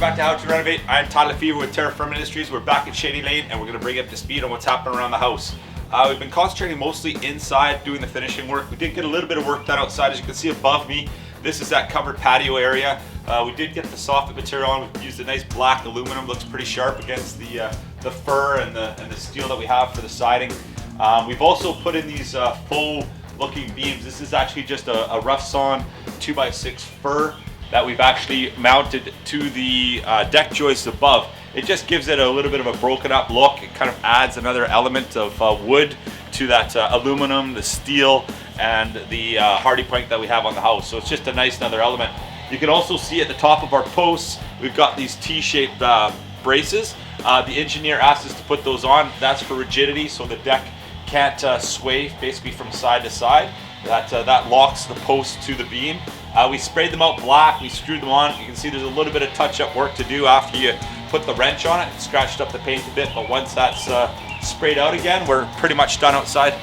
back to How to Renovate. I'm Tyler Fever with Terra Firma Industries. We're back at Shady Lane and we're going to bring you up to speed on what's happening around the house. We've been concentrating mostly inside doing the finishing work. We did get a little bit of work done outside. As you can see above me, this is that covered patio area. We did get the soffit material on. We've used a nice black aluminum. Looks pretty sharp against the fur and the steel that we have for the siding. We've also put in these faux looking beams. This is actually just a rough sawn 2x6 fir that we've actually mounted to the deck joists above. It just gives it a little bit of a broken up look. It kind of adds another element of wood to that aluminum, the steel, and the hardy plank that we have on the house. So it's just a nice another element. You can also see at the top of our posts, we've got these T-shaped braces. The engineer asked us to put those on. That's for rigidity, so the deck can't sway basically from side to side. That locks the post to the beam. We sprayed them out black, we screwed them on. You can see there's a little bit of touch-up work to do after you put the wrench on it. It scratched up the paint a bit, but once that's sprayed out again, we're pretty much done outside.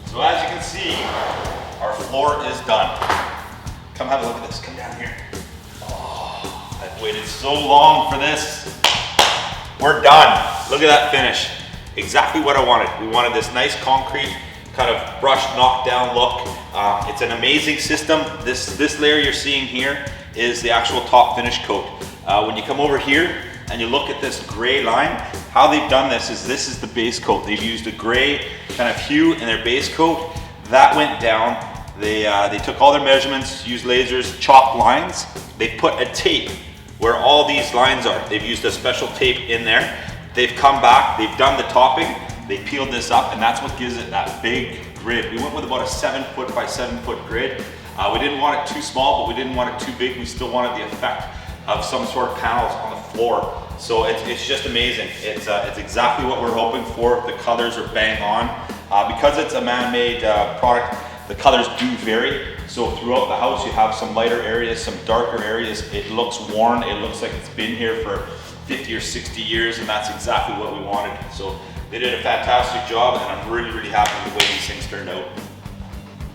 So as you can see, our floor is done. Come have a look at this, come down here. Oh, I've waited so long for this. We're done. Look at that finish. Exactly what I wanted. We wanted this nice concrete, kind of brushed, knocked down look. It's an amazing system. This layer you're seeing here is the actual top finish coat. When you come over here and you look at this gray line, how they've done this is the base coat. They've used a gray kind of hue in their base coat. That went down. They took all their measurements, used lasers, chopped lines. They put a tape where all these lines are. They've used a special tape in there. They've come back, they've done the topping, they peeled this up, and that's what gives it that big grid. We went with about a 7 foot by 7 foot grid. We didn't want it too small, but we didn't want it too big. We still wanted the effect of some sort of panels on the floor. So it's just amazing. It's exactly what we're hoping for. The colors are bang on. Because it's a man-made product, the colors do vary. So throughout the house, you have some lighter areas, some darker areas. It looks worn. It looks like it's been here for 50 or 60 years, and that's exactly what we wanted. So they did a fantastic job, and I'm really, really happy with the way these things turned out.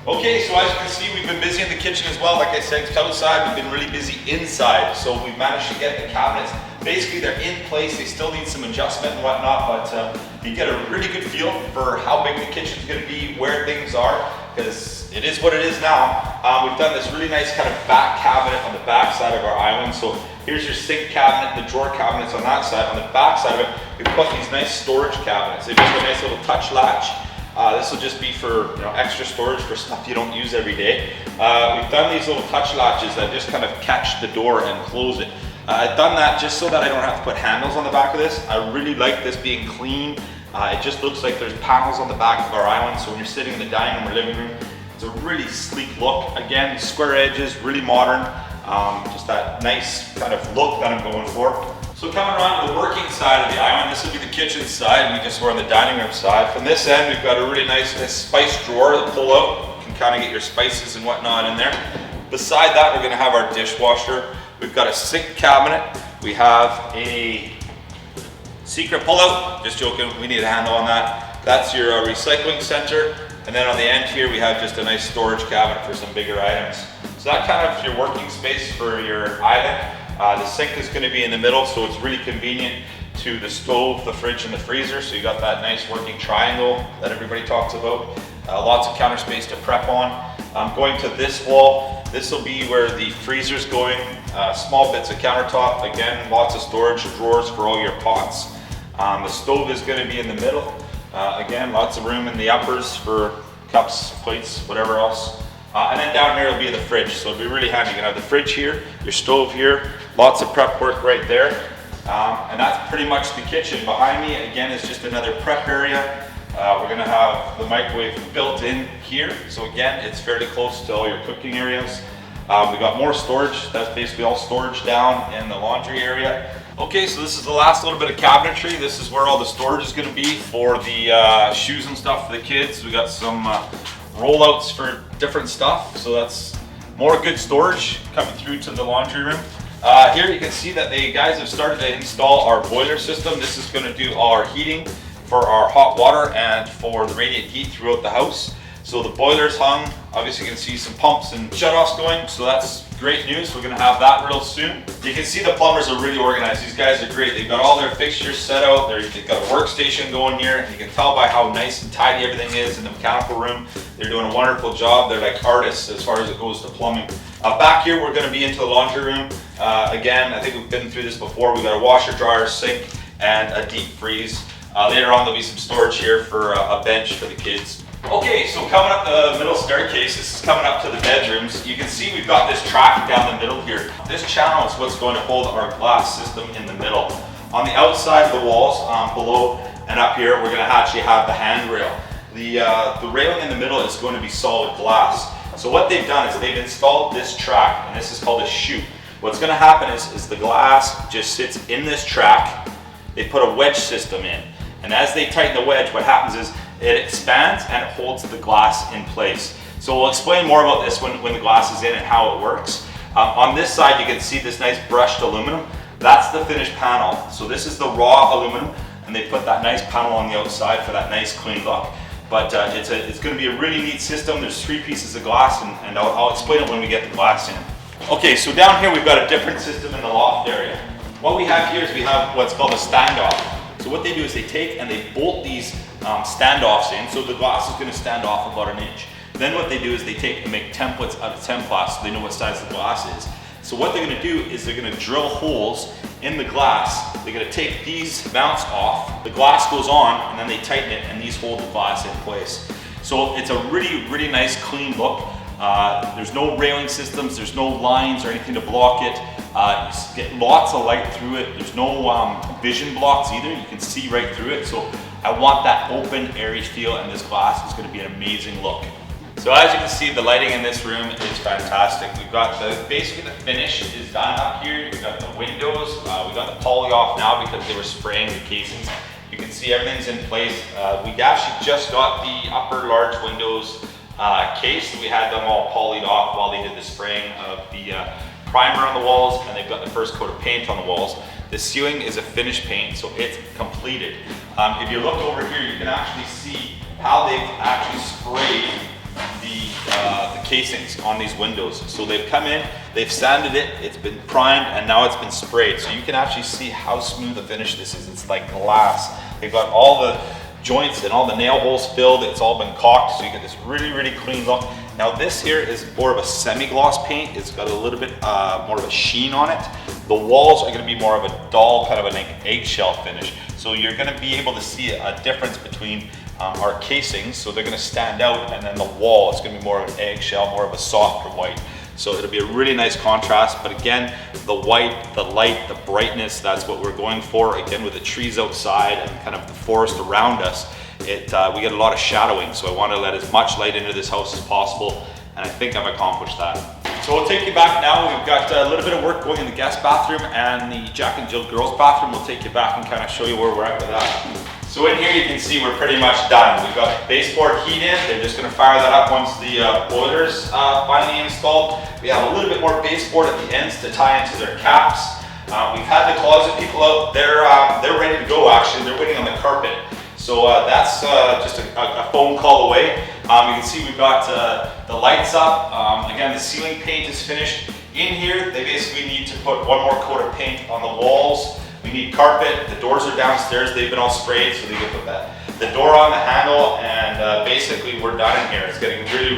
Okay, so as you can see, we've been busy in the kitchen as well. Like I said, it's outside, we've been really busy inside. So we've managed to get the cabinets. Basically, they're in place. They still need some adjustment and whatnot, but you get a really good feel for how big the kitchen's gonna be, where things are, because it is what it is now. We've done this really nice kind of back cabinet on the back side of our island. So here's your sink cabinet, the drawer cabinets on that side. On the back side of it, we've put these nice storage cabinets. They've just a nice little touch latch. This will just be for extra storage for stuff you don't use every day. We've done these little touch latches that just kind of catch the door and close it. I've done that just so that I don't have to put handles on the back of this. I really like this being clean. It just looks like there's panels on the back of our island, so when you're sitting in the dining room or living room, it's a really sleek look. Again, square edges, really modern. Just that nice kind of look that I'm going for. So coming around to the working side of the island, this will be the kitchen side. We just were on the dining room side. From this end, we've got a really nice spice drawer that pull out. You can kind of get your spices and whatnot in there. Beside that, we're gonna have our dishwasher. We've got a sink cabinet. We have a secret pullout. Just joking, we need a handle on that. That's your recycling center. And then on the end here, we have just a nice storage cabinet for some bigger items. So that kind of your working space for your island. The sink is gonna be in the middle, so it's really convenient to the stove, the fridge, and the freezer. So you got that nice working triangle that everybody talks about. Lots of counter space to prep on. Going to this wall, this will be where the freezer's going. Small bits of countertop. Again, lots of storage drawers for all your pots. The stove is gonna be in the middle. Again, lots of room in the uppers for cups, plates, whatever else. And then down here will be the fridge, so it'll be really handy. You're gonna have the fridge here, your stove here, lots of prep work right there. And that's pretty much the kitchen. Behind me, again, is just another prep area. We're gonna have the microwave built in here. So again, it's fairly close to all your cooking areas. We got more storage. That's basically all storage down in the laundry area. Okay, so this is the last little bit of cabinetry. This is where all the storage is gonna be for the shoes and stuff for the kids. We got some rollouts for different stuff. So that's more good storage coming through to the laundry room. Here you can see that the guys have started to install our boiler system. This is gonna do all our heating for our hot water and for the radiant heat throughout the house. So the boiler's hung. Obviously you can see some pumps and shutoffs going, so that's great news. We're gonna have that real soon. You can see the plumbers are really organized. These guys are great. They've got all their fixtures set out. They've got a workstation going here. And you can tell by how nice and tidy everything is in the mechanical room. They're doing a wonderful job. They're like artists as far as it goes to plumbing. Back here, we're gonna be into the laundry room. Again, I think we've been through this before. We've got a washer, dryer, sink, and a deep freeze. Later on, there'll be some storage here for a bench for the kids. Okay, so coming up the middle staircase, this is coming up to the bedrooms. You can see we've got this track down the middle here. This channel is what's going to hold our glass system in the middle. On the outside of the walls, below and up here, we're going to actually have the handrail. The railing in the middle is going to be solid glass. So what they've done is they've installed this track, and this is called a chute. What's going to happen is the glass just sits in this track. They put a wedge system in, and as they tighten the wedge, what happens is it expands and it holds the glass in place. So we'll explain more about this when the glass is in and how it works. On this side, you can see this nice brushed aluminum. That's the finished panel. So this is the raw aluminum, and they put that nice panel on the outside for that nice clean look. But it's going to be a really neat system. There's 3 pieces of glass, and I'll explain it when we get the glass in. Okay, so down here we've got a different system in the loft area. What we have here is we have what's called a standoff. So what they do is they take and they bolt these standoffs in, so the glass is going to stand off about 1 inch. Then what they do is they take and make templates out of Templast so they know what size the glass is. So what they're going to do is they're going to drill holes in the glass. They're going to take these mounts off, the glass goes on, and then they tighten it, and these hold the glass in place. So it's a really nice clean look. There's no railing systems, there's no lines or anything to block it. You get lots of light through it. There's no vision blocks either. You can see right through it. So I want that open, airy feel, and this glass is going to be an amazing look. So as you can see, the lighting in this room is fantastic. We've got basically the finish is done up here. We've got the windows. We got the poly off now because they were spraying the casings. You can see everything's in place. We actually just got the upper large windows cased. We had them all polyed off while they did the spraying of the primer on the walls, and they've got the first coat of paint on the walls. The ceiling is a finished paint, so it's completed. If you look over here, you can actually see how they've actually sprayed the casings on these windows. So they've come in, they've sanded it, it's been primed, and now it's been sprayed. So you can actually see how smooth the finish this is. It's like glass. They've got all the joints and all the nail holes filled. It's all been caulked, so you get this really clean look. Now this here is more of a semi-gloss paint. It's got a little bit more of a sheen on it. The walls are going to be more of a dull, kind of an eggshell finish. So you're going to be able to see a difference between our casings, so they're going to stand out, and then the wall is going to be more of an eggshell, more of a softer white. So it'll be a really nice contrast, but again, the white, the light, the brightness, that's what we're going for. Again, with the trees outside and kind of the forest around us, we get a lot of shadowing, so I want to let as much light into this house as possible, and I think I've accomplished that. So we'll take you back now. We've got a little bit of work going in the guest bathroom and the Jack and Jill girls bathroom. We'll take you back and kind of show you where we're at with that. So in here you can see we're pretty much done. We've got baseboard heat in. They're just going to fire that up once the boiler's finally installed. We have a little bit more baseboard at the ends to tie into their caps. We've had the closet people out. They're ready to go actually. They're waiting on the carpet. So that's just a phone call away. You can see we've got the lights up. Again, the ceiling paint is finished. In here, they basically need to put one more coat of paint on the walls. We need carpet. The doors are downstairs. They've been all sprayed, so they can put the door on the handle, and basically we're done in here. It's getting really